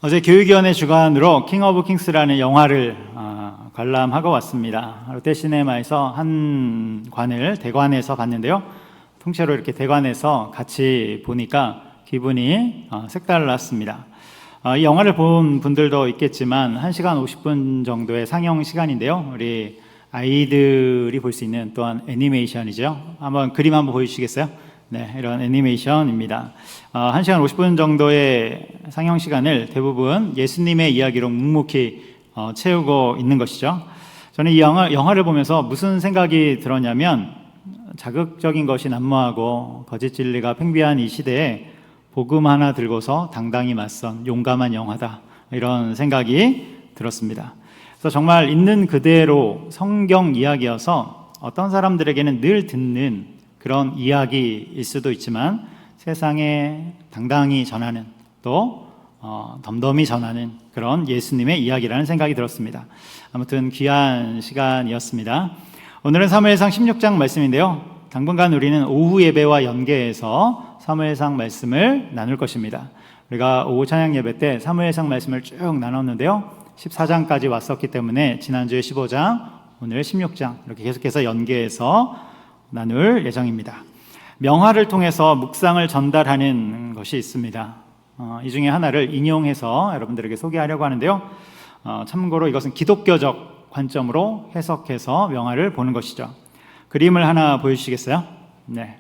어제 교육위원회 주관으로 킹 오브 킹스라는 영화를 관람하고 왔습니다. 롯데시네마에서 한 관을 대관에서 봤는데요. 통째로 이렇게 대관에서 같이 보니까 기분이 색달랐습니다. 이 영화를 본 분들도 있겠지만 1시간 50분 정도의 상영 시간인데요. 우리 아이들이 볼 수 있는 또한 애니메이션이죠. 한번 그림 한번 보여주시겠어요? 네, 이런 애니메이션입니다. 1시간 50분 정도의 상영 시간을 대부분 예수님의 이야기로 묵묵히 채우고 있는 것이죠. 저는 이 영화를 보면서 무슨 생각이 들었냐면, 자극적인 것이 난무하고 거짓 진리가 팽배한 이 시대에 복음 하나 들고서 당당히 맞선 용감한 영화다, 이런 생각이 들었습니다. 그래서 정말 있는 그대로 성경 이야기여서 어떤 사람들에게는 늘 듣는 그런 이야기일 수도 있지만, 세상에 당당히 전하는, 또 덤덤히 전하는 그런 예수님의 이야기라는 생각이 들었습니다. 아무튼 귀한 시간이었습니다. 오늘은 사무엘상 16장 말씀인데요. 당분간 우리는 오후 예배와 연계해서 사무엘상 말씀을 나눌 것입니다. 우리가 오후 찬양 예배 때 사무엘상 말씀을 쭉 나눴는데요. 14장까지 왔었기 때문에 지난주에 15장, 오늘 16장 이렇게 계속해서 연계해서 나눌 예정입니다. 명화를 통해서 묵상을 전달하는 것이 있습니다. 이 중에 하나를 인용해서 여러분들에게 소개하려고 하는데요. 참고로 이것은 기독교적 관점으로 해석해서 명화를 보는 것이죠. 그림을 하나 보여주시겠어요? 네.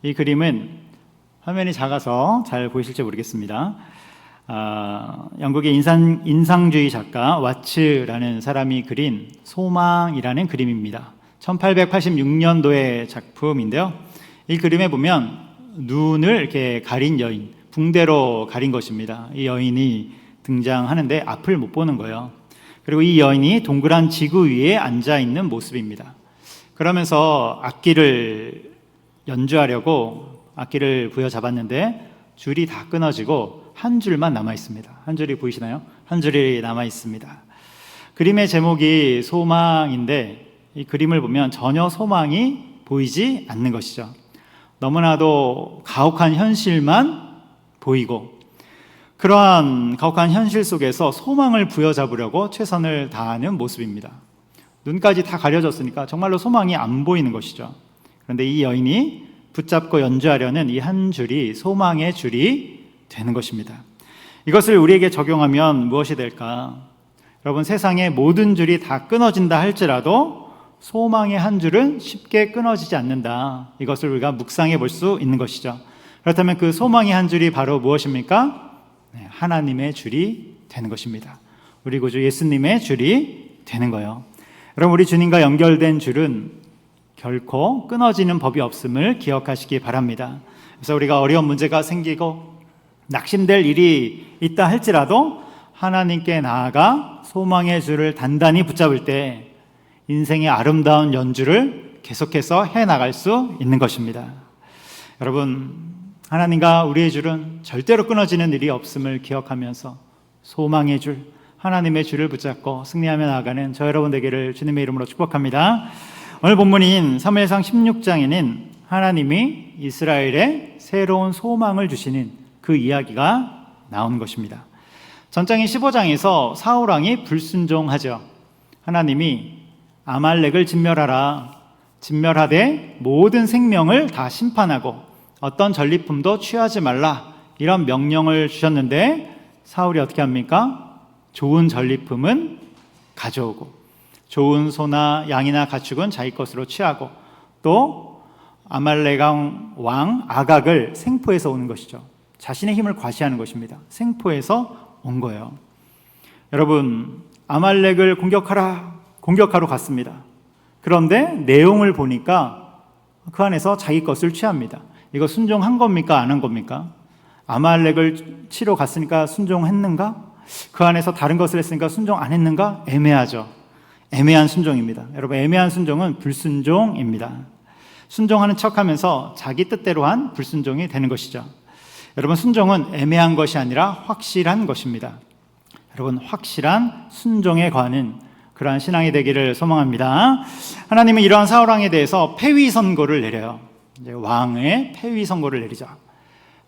이 그림은 화면이 작아서 잘 보이실지 모르겠습니다. 영국의 인상주의 작가 와츠라는 사람이 그린 소망이라는 그림입니다. 1886년도의 작품인데요. 이 그림에 보면 눈을 이렇게 가린 여인, 붕대로 가린 것입니다. 이 여인이 등장하는데 앞을 못 보는 거예요. 그리고 이 여인이 동그란 지구 위에 앉아 있는 모습입니다. 그러면서 악기를 연주하려고 악기를 부여잡았는데 줄이 다 끊어지고 한 줄만 남아 있습니다. 한 줄이 보이시나요? 한 줄이 남아 있습니다. 그림의 제목이 소망인데, 이 그림을 보면 전혀 소망이 보이지 않는 것이죠. 너무나도 가혹한 현실만 보이고, 그러한 가혹한 현실 속에서 소망을 부여잡으려고 최선을 다하는 모습입니다. 눈까지 다 가려졌으니까 정말로 소망이 안 보이는 것이죠. 그런데 이 여인이 붙잡고 연주하려는 이 한 줄이 소망의 줄이 되는 것입니다. 이것을 우리에게 적용하면 무엇이 될까? 여러분, 세상의 모든 줄이 다 끊어진다 할지라도 소망의 한 줄은 쉽게 끊어지지 않는다. 이것을 우리가 묵상해 볼 수 있는 것이죠. 그렇다면 그 소망의 한 줄이 바로 무엇입니까? 하나님의 줄이 되는 것입니다. 우리 구주 예수님의 줄이 되는 거예요. 여러분, 우리 주님과 연결된 줄은 결코 끊어지는 법이 없음을 기억하시기 바랍니다. 그래서 우리가 어려운 문제가 생기고 낙심될 일이 있다 할지라도 하나님께 나아가 소망의 줄을 단단히 붙잡을 때 인생의 아름다운 연주를 계속해서 해나갈 수 있는 것입니다. 여러분, 하나님과 우리의 줄은 절대로 끊어지는 일이 없음을 기억하면서 소망의 줄, 하나님의 줄을 붙잡고 승리하며 나아가는 저 여러분 되기를 주님의 이름으로 축복합니다. 오늘 본문인 사무엘상 16장에는 하나님이 이스라엘에 새로운 소망을 주시는 그 이야기가 나오는 것입니다. 전장인 15장에서 사울왕이 불순종하죠. 하나님이 아말렉을 진멸하되 모든 생명을 다 심판하고 어떤 전리품도 취하지 말라, 이런 명령을 주셨는데 사울이 어떻게 합니까? 좋은 전리품은 가져오고 좋은 소나 양이나 가축은 자기 것으로 취하고, 또 아말렉 왕 아각을 생포해서 오는 것이죠. 자신의 힘을 과시하는 것입니다. 생포해서 온 거예요. 여러분, 아말렉을 공격하러 갔습니다. 그런데 내용을 보니까 그 안에서 자기 것을 취합니다. 이거 순종한 겁니까? 안 한 겁니까? 아말렉을 치러 갔으니까 순종했는가? 그 안에서 다른 것을 했으니까 순종 안 했는가? 애매하죠. 애매한 순종입니다. 여러분, 애매한 순종은 불순종입니다. 순종하는 척하면서 자기 뜻대로 한 불순종이 되는 것이죠. 여러분, 순종은 애매한 것이 아니라 확실한 것입니다. 여러분, 확실한 순종에 관한 그러한 신앙이 되기를 소망합니다. 하나님은 이러한 사울왕에 대해서 폐위 선고를 내려요. 이제 왕의 폐위 선고를 내리죠.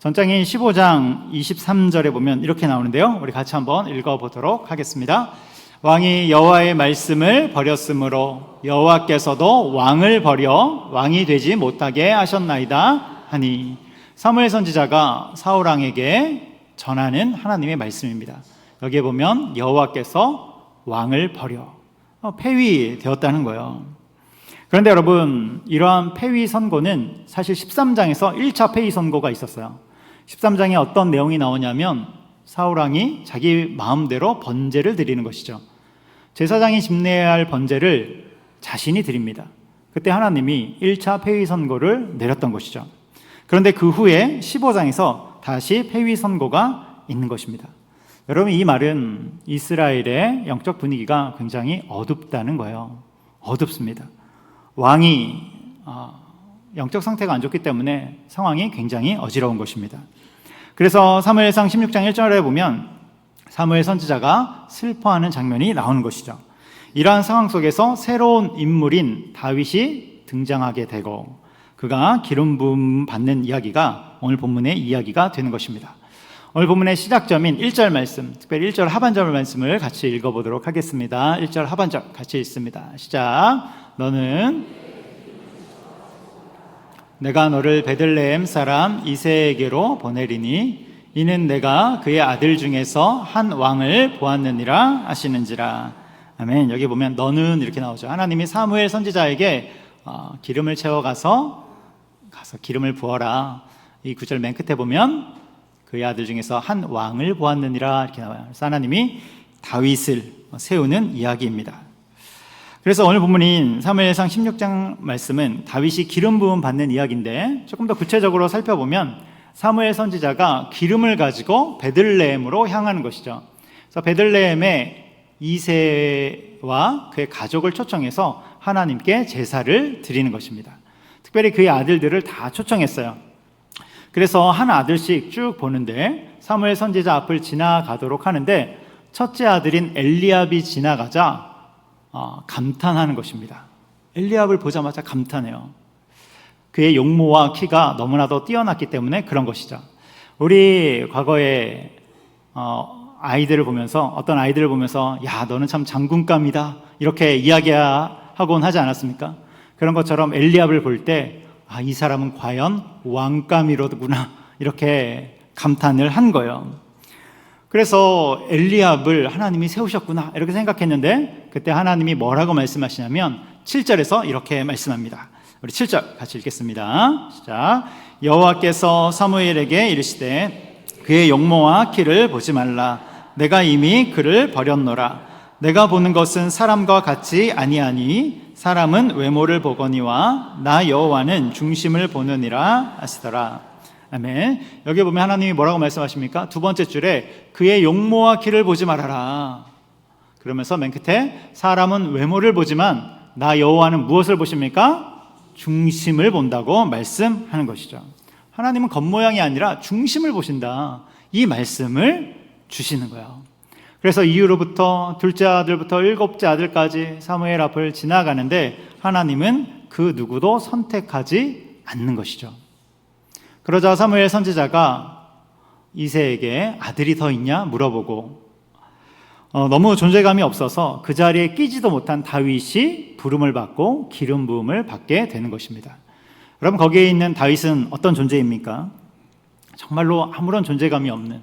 전장인 15장 23절에 보면 이렇게 나오는데요. 우리 같이 한번 읽어보도록 하겠습니다. 왕이 여호와의 말씀을 버렸으므로 여호와께서도 왕을 버려 왕이 되지 못하게 하셨나이다 하니, 사무엘 선지자가 사울 왕에게 전하는 하나님의 말씀입니다. 여기에 보면 여호와께서 왕을 버려 폐위되었다는 거예요. 그런데 여러분, 이러한 폐위 선고는 사실 13장에서 1차 폐위 선고가 있었어요. 13장에 어떤 내용이 나오냐면 사울 왕이 자기 마음대로 번제를 드리는 것이죠. 제사장이 집례해야 할 번제를 자신이 드립니다. 그때 하나님이 1차 폐위 선고를 내렸던 것이죠. 그런데 그 후에 15장에서 다시 폐위 선고가 있는 것입니다. 여러분, 이 말은 이스라엘의 영적 분위기가 굉장히 어둡다는 거예요. 어둡습니다. 왕이 영적 상태가 안 좋기 때문에 상황이 굉장히 어지러운 것입니다. 그래서 사무엘상 16장 1절에 보면 사무엘 선지자가 슬퍼하는 장면이 나오는 것이죠. 이러한 상황 속에서 새로운 인물인 다윗이 등장하게 되고 그가 기름 부음 받는 이야기가 오늘 본문의 이야기가 되는 것입니다. 오늘 본문의 시작점인 1절 말씀, 특별히 1절 하반절 말씀을 같이 읽어보도록 하겠습니다. 1절 하반절 같이 읽습니다. 시작. 너는 내가 너를 베들레헴 사람 이새에게로 보내리니 이는 내가 그의 아들 중에서 한 왕을 보았느니라 하시는지라. 아멘. 여기 보면 너는 이렇게 나오죠. 하나님이 사무엘 선지자에게 기름을 채워가서 기름을 부어라. 이 구절 맨 끝에 보면 그의 아들 중에서 한 왕을 보았느니라 이렇게 나와요. 그래서 하나님이 다윗을 세우는 이야기입니다. 그래서 오늘 본문인 사무엘상 16장 말씀은 다윗이 기름 부음 받는 이야기인데, 조금 더 구체적으로 살펴보면 사무엘 선지자가 기름을 가지고 베들레헴으로 향하는 것이죠. 그래서 베들레헴에 이새와 그의 가족을 초청해서 하나님께 제사를 드리는 것입니다. 특별히 그의 아들들을 다 초청했어요. 그래서 한 아들씩 쭉 보는데 사무엘 선지자 앞을 지나가도록 하는데 첫째 아들인 엘리압이 지나가자 감탄하는 것입니다. 엘리압을 보자마자 감탄해요. 그의 용모와 키가 너무나도 뛰어났기 때문에 그런 것이죠. 우리 과거에 아이들을 보면서, 어떤 아이들을 보면서 야, 너는 참 장군감이다 이렇게 이야기하곤 하지 않았습니까? 그런 것처럼 엘리압을 볼 때 이 사람은 과연 왕감이로구나 이렇게 감탄을 한 거예요. 그래서 엘리압을 하나님이 세우셨구나 이렇게 생각했는데, 그때 하나님이 뭐라고 말씀하시냐면 7절에서 이렇게 말씀합니다. 우리 7절 같이 읽겠습니다. 시작. 여호와께서 사무엘에게 이르시되 그의 용모와 키를 보지 말라. 내가 이미 그를 버렸노라. 내가 보는 것은 사람과 같지 아니하니 사람은 외모를 보거니와 나 여호와는 중심을 보느니라 하시더라. 아멘. 여기 보면 하나님이 뭐라고 말씀하십니까? 두 번째 줄에 그의 용모와 키를 보지 말아라. 그러면서 맨 끝에 사람은 외모를 보지만 나 여호와는 무엇을 보십니까? 중심을 본다고 말씀하는 것이죠. 하나님은 겉모양이 아니라 중심을 보신다, 이 말씀을 주시는 거예요. 그래서 이후로부터 둘째 아들부터 일곱째 아들까지 사무엘 앞을 지나가는데 하나님은 그 누구도 선택하지 않는 것이죠. 그러자 사무엘 선지자가 이새에게 아들이 더 있냐 물어보고 너무 존재감이 없어서 그 자리에 끼지도 못한 다윗이 부름을 받고 기름 부음을 받게 되는 것입니다. 여러분, 거기에 있는 다윗은 어떤 존재입니까? 정말로 아무런 존재감이 없는,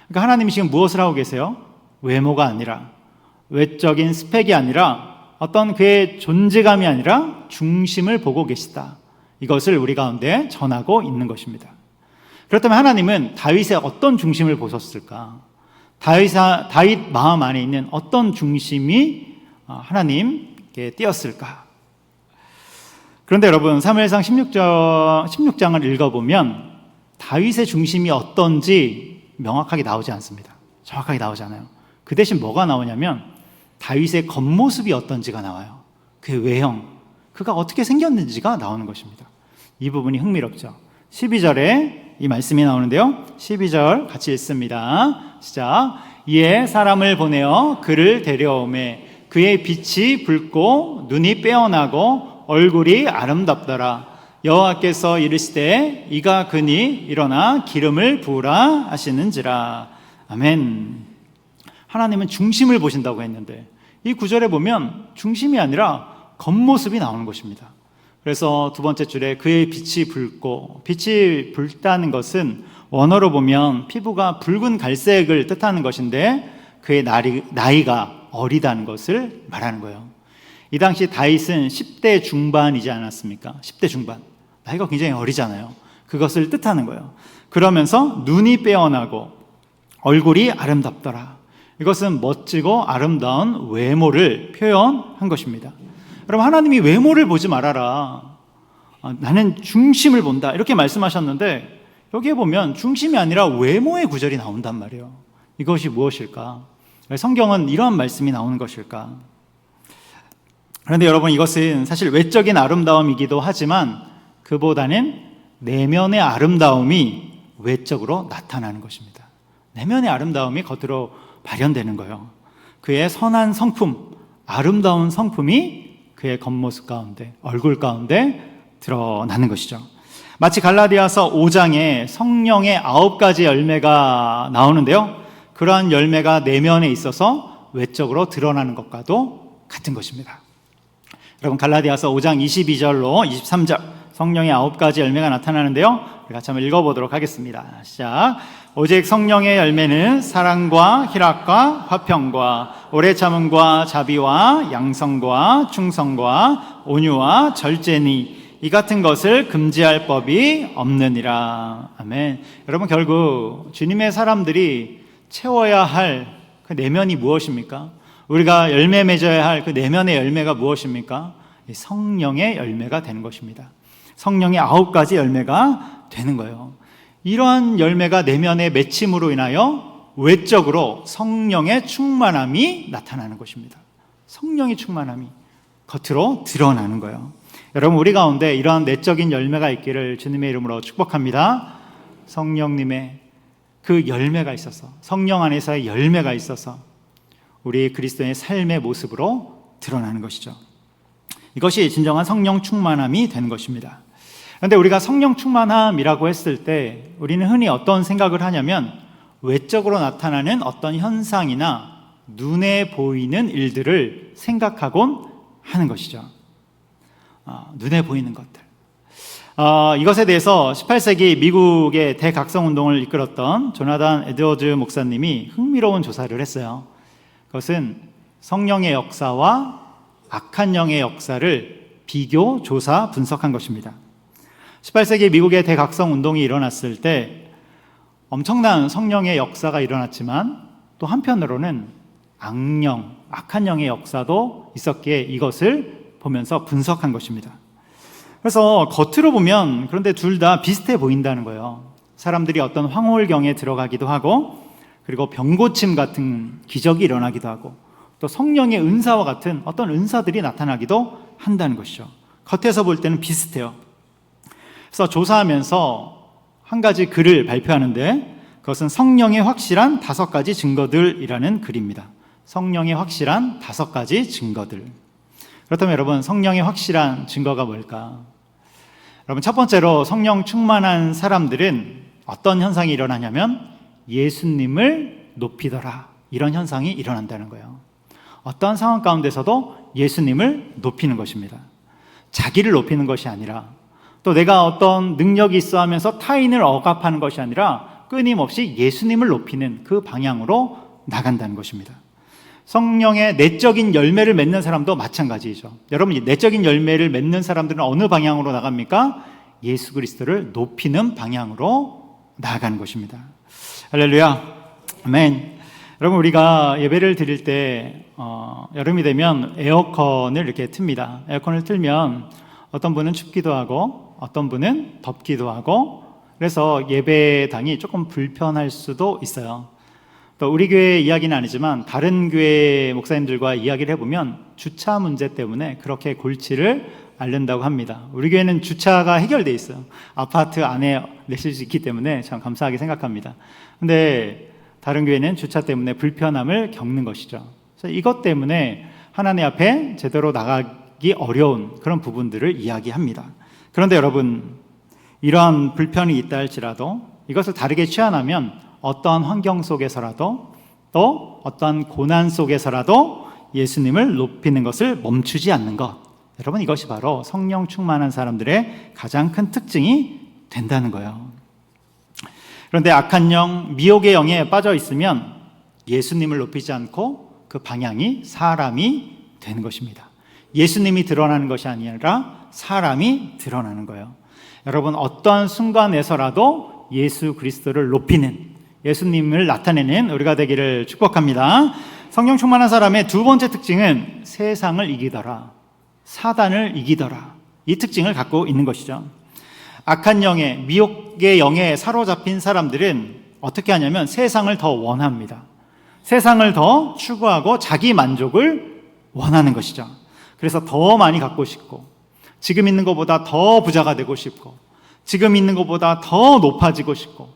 그러니까 하나님이 지금 무엇을 하고 계세요? 외모가 아니라, 외적인 스펙이 아니라, 어떤 그의 존재감이 아니라 중심을 보고 계시다, 이것을 우리 가운데 전하고 있는 것입니다. 그렇다면 하나님은 다윗의 어떤 중심을 보셨을까? 다윗 마음 안에 있는 어떤 중심이 하나님께 띄었을까? 그런데 여러분, 사무엘상 16장을 읽어보면 다윗의 중심이 어떤지 명확하게 나오지 않습니다. 정확하게 나오지 않아요. 그 대신 뭐가 나오냐면 다윗의 겉모습이 어떤지가 나와요. 그의 외형, 그가 어떻게 생겼는지가 나오는 것입니다. 이 부분이 흥미롭죠. 12절에 이 말씀이 나오는데요, 12절 같이 읽습니다. 시작. 이에 사람을 보내어 그를 데려오매 그의 빛이 붉고 눈이 빼어나고 얼굴이 아름답더라. 여호와께서 이르시되 이가 그니 일어나 기름을 부으라 하시는지라. 아멘. 하나님은 중심을 보신다고 했는데 이 구절에 보면 중심이 아니라 겉모습이 나오는 것입니다. 그래서 두 번째 줄에 그의 빛이 붉고, 빛이 붉다는 것은 원어로 보면 피부가 붉은 갈색을 뜻하는 것인데 그의 나이가 어리다는 것을 말하는 거예요. 이 당시 다윗은 10대 중반이지 않았습니까? 10대 중반. 나이가 굉장히 어리잖아요. 그것을 뜻하는 거예요. 그러면서 눈이 빼어나고 얼굴이 아름답더라. 이것은 멋지고 아름다운 외모를 표현한 것입니다. 그럼 하나님이 외모를 보지 말아라. 나는 중심을 본다. 이렇게 말씀하셨는데 여기에 보면 중심이 아니라 외모의 구절이 나온단 말이에요. 이것이 무엇일까? 성경은 이러한 말씀이 나오는 것일까? 그런데 여러분, 이것은 사실 외적인 아름다움이기도 하지만 그보다는 내면의 아름다움이 외적으로 나타나는 것입니다. 내면의 아름다움이 겉으로 발현되는 거예요. 그의 선한 성품, 아름다운 성품이 그의 겉모습 가운데, 얼굴 가운데 드러나는 것이죠. 마치 갈라디아서 5장에 성령의 9가지 열매가 나오는데요, 그러한 열매가 내면에 있어서 외적으로 드러나는 것과도 같은 것입니다. 여러분, 갈라디아서 5장 22절로 23절 성령의 9가지 열매가 나타나는데요, 우리 같이 한번 읽어보도록 하겠습니다. 시작. 오직 성령의 열매는 사랑과 희락과 화평과 오래 참음과 자비와 양성과 충성과 온유와 절제니 이 같은 것을 금지할 법이 없느니라. 아멘. 여러분, 결국 주님의 사람들이 채워야 할 그 내면이 무엇입니까? 우리가 열매 맺어야 할 그 내면의 열매가 무엇입니까? 성령의 열매가 되는 것입니다. 성령의 9가지 열매가 되는 거예요. 이러한 열매가 내면의 맺힘으로 인하여 외적으로 성령의 충만함이 나타나는 것입니다. 성령의 충만함이 겉으로 드러나는 거예요. 여러분, 우리 가운데 이러한 내적인 열매가 있기를 주님의 이름으로 축복합니다. 성령님의 그 열매가 있어서, 성령 안에서의 열매가 있어서 우리 그리스도의 삶의 모습으로 드러나는 것이죠. 이것이 진정한 성령 충만함이 되는 것입니다. 그런데 우리가 성령 충만함이라고 했을 때 우리는 흔히 어떤 생각을 하냐면 외적으로 나타나는 어떤 현상이나 눈에 보이는 일들을 생각하곤 하는 것이죠. 눈에 보이는 것들. 이것에 대해서 18세기 미국의 대각성운동을 이끌었던 조나단 에드워즈 목사님이 흥미로운 조사를 했어요. 그것은 성령의 역사와 악한 영의 역사를 비교, 조사, 분석한 것입니다. 18세기 미국의 대각성운동이 일어났을 때 엄청난 성령의 역사가 일어났지만 또 한편으로는 악령, 악한 영의 역사도 있었기에 이것을 보면서 분석한 것입니다. 그래서 겉으로 보면 그런데 둘 다 비슷해 보인다는 거예요. 사람들이 어떤 황홀경에 들어가기도 하고, 그리고 병고침 같은 기적이 일어나기도 하고, 또 성령의 은사와 같은 어떤 은사들이 나타나기도 한다는 것이죠. 겉에서 볼 때는 비슷해요. 그래서 조사하면서 한 가지 글을 발표하는데 그것은 성령의 확실한 5가지 증거들이라는 글입니다. 성령의 확실한 5가지 증거들. 그렇다면 여러분, 성령의 확실한 증거가 뭘까? 여러분, 첫 번째로 성령 충만한 사람들은 어떤 현상이 일어나냐면 예수님을 높이더라, 이런 현상이 일어난다는 거예요. 어떠한 상황 가운데서도 예수님을 높이는 것입니다. 자기를 높이는 것이 아니라, 또 내가 어떤 능력이 있어 하면서 타인을 억압하는 것이 아니라 끊임없이 예수님을 높이는 그 방향으로 나간다는 것입니다. 성령의 내적인 열매를 맺는 사람도 마찬가지죠. 여러분, 내적인 열매를 맺는 사람들은 어느 방향으로 나갑니까? 예수 그리스도를 높이는 방향으로 나아가는 것입니다. 할렐루야, 아멘. 여러분, 우리가 예배를 드릴 때 여름이 되면 에어컨을 이렇게 틉니다. 에어컨을 틀면 어떤 분은 춥기도 하고 어떤 분은 덥기도 하고, 그래서 예배당이 조금 불편할 수도 있어요. 또 우리 교회 이야기는 아니지만 다른 교회 목사님들과 이야기를 해보면 주차 문제 때문에 그렇게 골치를 앓는다고 합니다. 우리 교회는 주차가 해결돼 있어요. 아파트 안에 내실 수 있기 때문에 참 감사하게 생각합니다. 근데 다른 교회는 주차 때문에 불편함을 겪는 것이죠. 그래서 이것 때문에 하나님 앞에 제대로 나가기 어려운 그런 부분들을 이야기합니다. 그런데 여러분, 이러한 불편이 있다 할지라도 이것을 다르게 취한하면 어떠한 환경 속에서라도 또 어떠한 고난 속에서라도 예수님을 높이는 것을 멈추지 않는 것, 여러분, 이것이 바로 성령 충만한 사람들의 가장 큰 특징이 된다는 거예요. 그런데 악한 영, 미혹의 영에 빠져 있으면 예수님을 높이지 않고 그 방향이 사람이 되는 것입니다. 예수님이 드러나는 것이 아니라 사람이 드러나는 거예요. 여러분, 어떠한 순간에서라도 예수 그리스도를 높이는, 예수님을 나타내는 우리가 되기를 축복합니다. 성령 충만한 사람의 두 번째 특징은 세상을 이기더라, 사단을 이기더라, 이 특징을 갖고 있는 것이죠. 악한 영에, 미혹의 영에 사로잡힌 사람들은 어떻게 하냐면 세상을 더 원합니다. 세상을 더 추구하고 자기 만족을 원하는 것이죠. 그래서 더 많이 갖고 싶고, 지금 있는 것보다 더 부자가 되고 싶고, 지금 있는 것보다 더 높아지고 싶고,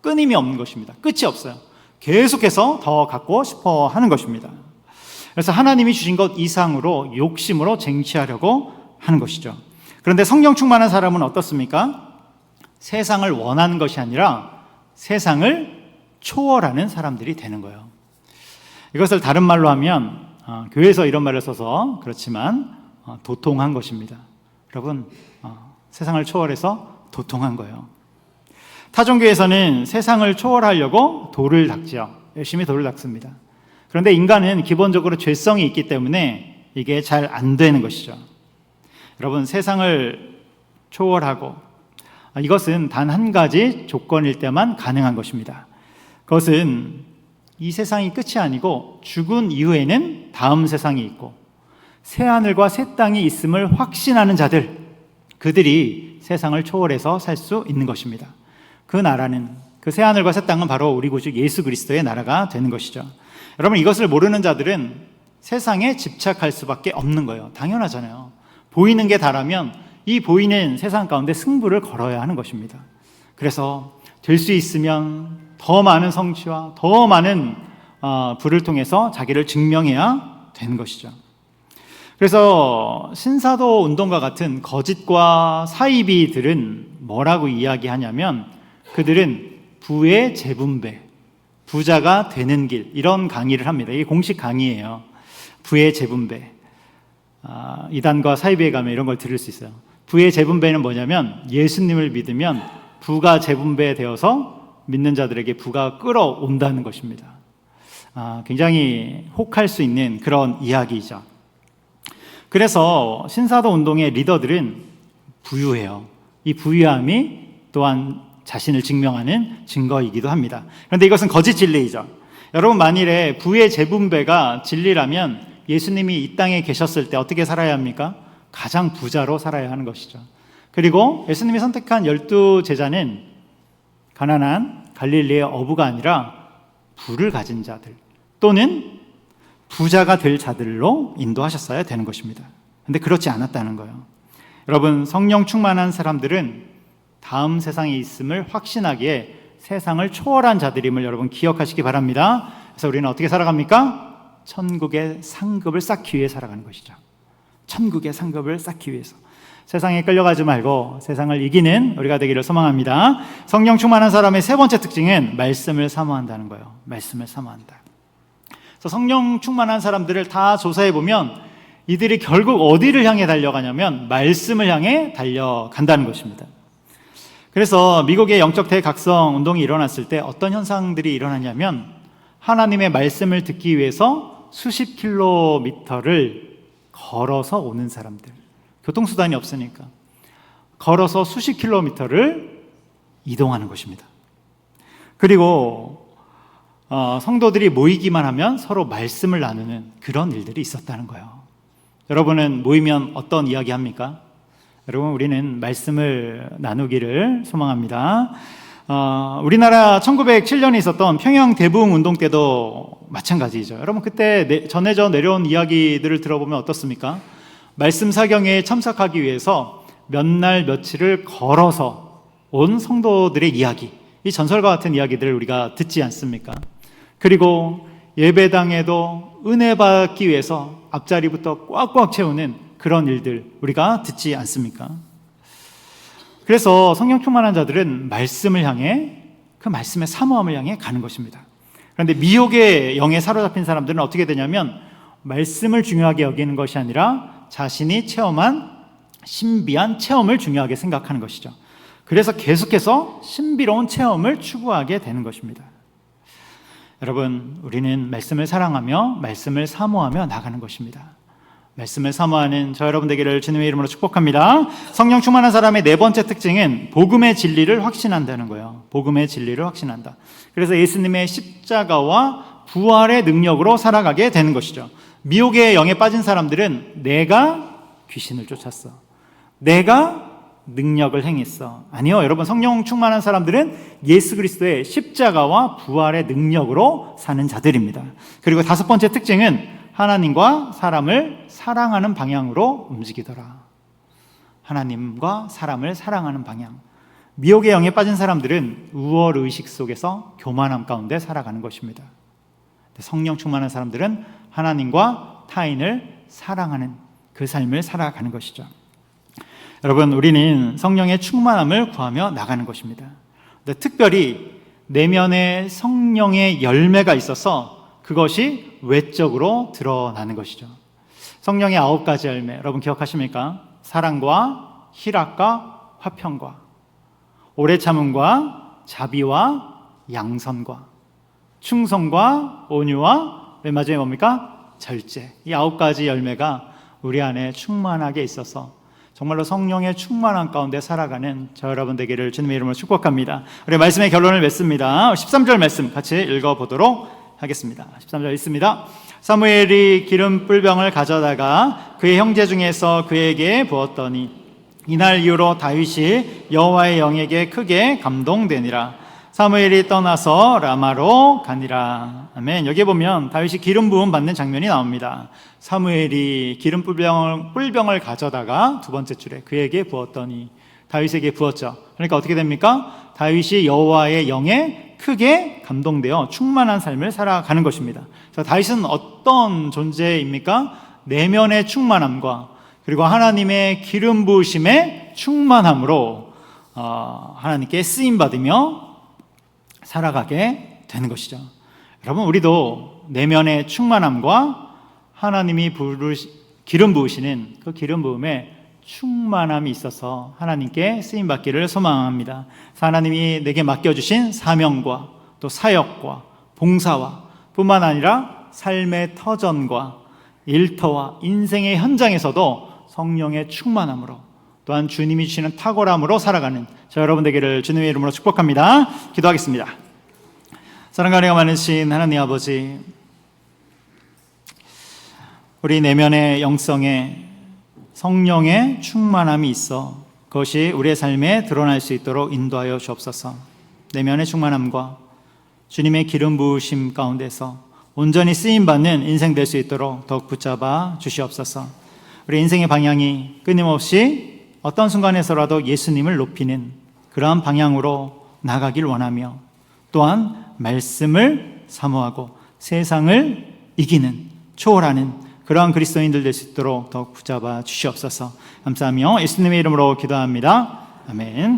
끊임이 없는 것입니다. 끝이 없어요. 계속해서 더 갖고 싶어 하는 것입니다. 그래서 하나님이 주신 것 이상으로 욕심으로 쟁취하려고 하는 것이죠. 그런데 성령 충만한 사람은 어떻습니까? 세상을 원하는 것이 아니라 세상을 초월하는 사람들이 되는 거예요. 이것을 다른 말로 하면 교회에서 이런 말을 써서 그렇지만 도통한 것입니다. 여러분, 세상을 초월해서 도통한 거예요. 타종교에서는 세상을 초월하려고 돌을 닦지요. 열심히 돌을 닦습니다. 그런데 인간은 기본적으로 죄성이 있기 때문에 이게 잘 안 되는 것이죠. 여러분, 세상을 초월하고 이것은 단 한 가지 조건일 때만 가능한 것입니다. 그것은 이 세상이 끝이 아니고 죽은 이후에는 다음 세상이 있고 새하늘과 새 땅이 있음을 확신하는 자들, 그들이 세상을 초월해서 살 수 있는 것입니다. 그 나라는, 그 새하늘과 새 땅은 바로 우리 구주 예수 그리스도의 나라가 되는 것이죠. 여러분, 이것을 모르는 자들은 세상에 집착할 수밖에 없는 거예요. 당연하잖아요. 보이는 게 다라면 이 보이는 세상 가운데 승부를 걸어야 하는 것입니다. 그래서 될 수 있으면 더 많은 성취와 더 많은 부를 통해서 자기를 증명해야 되는 것이죠. 그래서 신사도 운동과 같은 거짓과 사이비들은 뭐라고 이야기하냐면 그들은 부의 재분배, 부자가 되는 길, 이런 강의를 합니다. 이게 공식 강의예요. 부의 재분배. 이단과 사이비에 가면 이런 걸 들을 수 있어요. 부의 재분배는 뭐냐면 예수님을 믿으면 부가 재분배되어서 믿는 자들에게 부가 끌어온다는 것입니다. 굉장히 혹할 수 있는 그런 이야기이죠. 그래서 신사도 운동의 리더들은 부유해요. 이 부유함이 또한 자신을 증명하는 증거이기도 합니다. 그런데 이것은 거짓 진리이죠. 여러분, 만일에 부의 재분배가 진리라면 예수님이 이 땅에 계셨을 때 어떻게 살아야 합니까? 가장 부자로 살아야 하는 것이죠. 그리고 예수님이 선택한 12 제자는 가난한 갈릴리의 어부가 아니라 부를 가진 자들 또는 부자가 될 자들로 인도하셨어야 되는 것입니다. 그런데 그렇지 않았다는 거예요. 여러분, 성령 충만한 사람들은 다음 세상에 있음을 확신하기에 세상을 초월한 자들임을 여러분 기억하시기 바랍니다. 그래서 우리는 어떻게 살아갑니까? 천국의 상급을 쌓기 위해 살아가는 것이죠. 천국의 상급을 쌓기 위해서 세상에 끌려가지 말고 세상을 이기는 우리가 되기를 소망합니다. 성령 충만한 사람의 세 번째 특징은 말씀을 사모한다는 거예요. 말씀을 사모한다. 그래서 성령 충만한 사람들을 다 조사해보면 이들이 결국 어디를 향해 달려가냐면 말씀을 향해 달려간다는 것입니다. 그래서 미국의 영적 대각성 운동이 일어났을 때 어떤 현상들이 일어나냐면 하나님의 말씀을 듣기 위해서 수십 킬로미터를 걸어서 오는 사람들, 교통수단이 없으니까 걸어서 수십 킬로미터를 이동하는 것입니다. 그리고 성도들이 모이기만 하면 서로 말씀을 나누는 그런 일들이 있었다는 거예요. 여러분은 모이면 어떤 이야기 합니까? 여러분, 우리는 말씀을 나누기를 소망합니다. 우리나라 1907년에 있었던 평양 대부흥 운동 때도 마찬가지죠. 여러분, 그때 전해져 내려온 이야기들을 들어보면 어떻습니까? 말씀 사경에 참석하기 위해서 몇 날 며칠을 걸어서 온 성도들의 이야기, 이 전설과 같은 이야기들을 우리가 듣지 않습니까? 그리고 예배당에도 은혜 받기 위해서 앞자리부터 꽉꽉 채우는 그런 일들 우리가 듣지 않습니까? 그래서 성령 충만한 자들은 말씀을 향해, 그 말씀의 사모함을 향해 가는 것입니다. 그런데 미혹의 영에 사로잡힌 사람들은 어떻게 되냐면 말씀을 중요하게 여기는 것이 아니라 자신이 체험한 신비한 체험을 중요하게 생각하는 것이죠. 그래서 계속해서 신비로운 체험을 추구하게 되는 것입니다. 여러분, 우리는 말씀을 사랑하며 말씀을 사모하며 나가는 것입니다. 말씀을 사모하는 저 여러분 되기를 주님의 이름으로 축복합니다. 성령 충만한 사람의 네 번째 특징은 복음의 진리를 확신한다는 거예요. 복음의 진리를 확신한다. 그래서 예수님의 십자가와 부활의 능력으로 살아가게 되는 것이죠. 미혹의 영에 빠진 사람들은 내가 귀신을 쫓았어, 내가 능력을 행했어. 아니요, 여러분, 성령 충만한 사람들은 예수 그리스도의 십자가와 부활의 능력으로 사는 자들입니다. 그리고 다섯 번째 특징은 하나님과 사람을 사랑하는 방향으로 움직이더라. 하나님과 사람을 사랑하는 방향. 미혹의 영에 빠진 사람들은 우월의식 속에서 교만함 가운데 살아가는 것입니다. 성령 충만한 사람들은 하나님과 타인을 사랑하는 그 삶을 살아가는 것이죠. 여러분, 우리는 성령의 충만함을 구하며 나가는 것입니다. 특별히 내면에 성령의 열매가 있어서 그것이 외적으로 드러나는 것이죠. 성령의 9가지 열매, 여러분 기억하십니까? 사랑과 희락과 화평과 오래 참음과 자비와 양선과 충성과 온유와 맨 마지막에 뭡니까? 절제. 이 9가지 열매가 우리 안에 충만하게 있어서 정말로 성령의 충만함 가운데 살아가는 저 여러분 되기를 주님의 이름으로 축복합니다. 우리 말씀의 결론을 맺습니다. 13절 말씀 같이 읽어보도록 하겠습니다. 13절 읽습니다. 사무엘이 기름 뿔병을 가져다가 그의 형제 중에서 그에게 부었더니 이날 이후로 다윗이 여호와의 영에게 크게 감동되니라. 사무엘이 떠나서 라마로 가니라. 아멘. 여기 보면 다윗이 기름 부음 받는 장면이 나옵니다. 사무엘이 기름 뿔병을 가져다가 두 번째 줄에 그에게 부었더니 다윗에게 부었죠. 그러니까 어떻게 됩니까? 다윗이 여호와의 영에 크게 감동되어 충만한 삶을 살아가는 것입니다. 그래서 다윗은 어떤 존재입니까? 내면의 충만함과 그리고 하나님의 기름 부으심의 충만함으로 하나님께 쓰임받으며 살아가게 되는 것이죠. 여러분, 우리도 내면의 충만함과 하나님이 기름 부으시는 그 기름 부음에 충만함이 있어서 하나님께 쓰임받기를 소망합니다. 하나님이 내게 맡겨주신 사명과 또 사역과 봉사와 뿐만 아니라 삶의 터전과 일터와 인생의 현장에서도 성령의 충만함으로 또한 주님이 주시는 탁월함으로 살아가는 저 여러분 되기를 주님의 이름으로 축복합니다. 기도하겠습니다. 사랑과 은혜가 많으신 하나님 아버지, 우리 내면의 영성에 성령의 충만함이 있어 그것이 우리의 삶에 드러날 수 있도록 인도하여 주옵소서. 내면의 충만함과 주님의 기름 부으심 가운데서 온전히 쓰임받는 인생 될 수 있도록 더욱 붙잡아 주시옵소서. 우리 인생의 방향이 끊임없이 어떤 순간에서라도 예수님을 높이는 그러한 방향으로 나가길 원하며 또한 말씀을 사모하고 세상을 이기는, 초월하는 그러한 그리스도인들 될 수 있도록 더욱 붙잡아 주시옵소서. 감사하며 예수님의 이름으로 기도합니다. 아멘.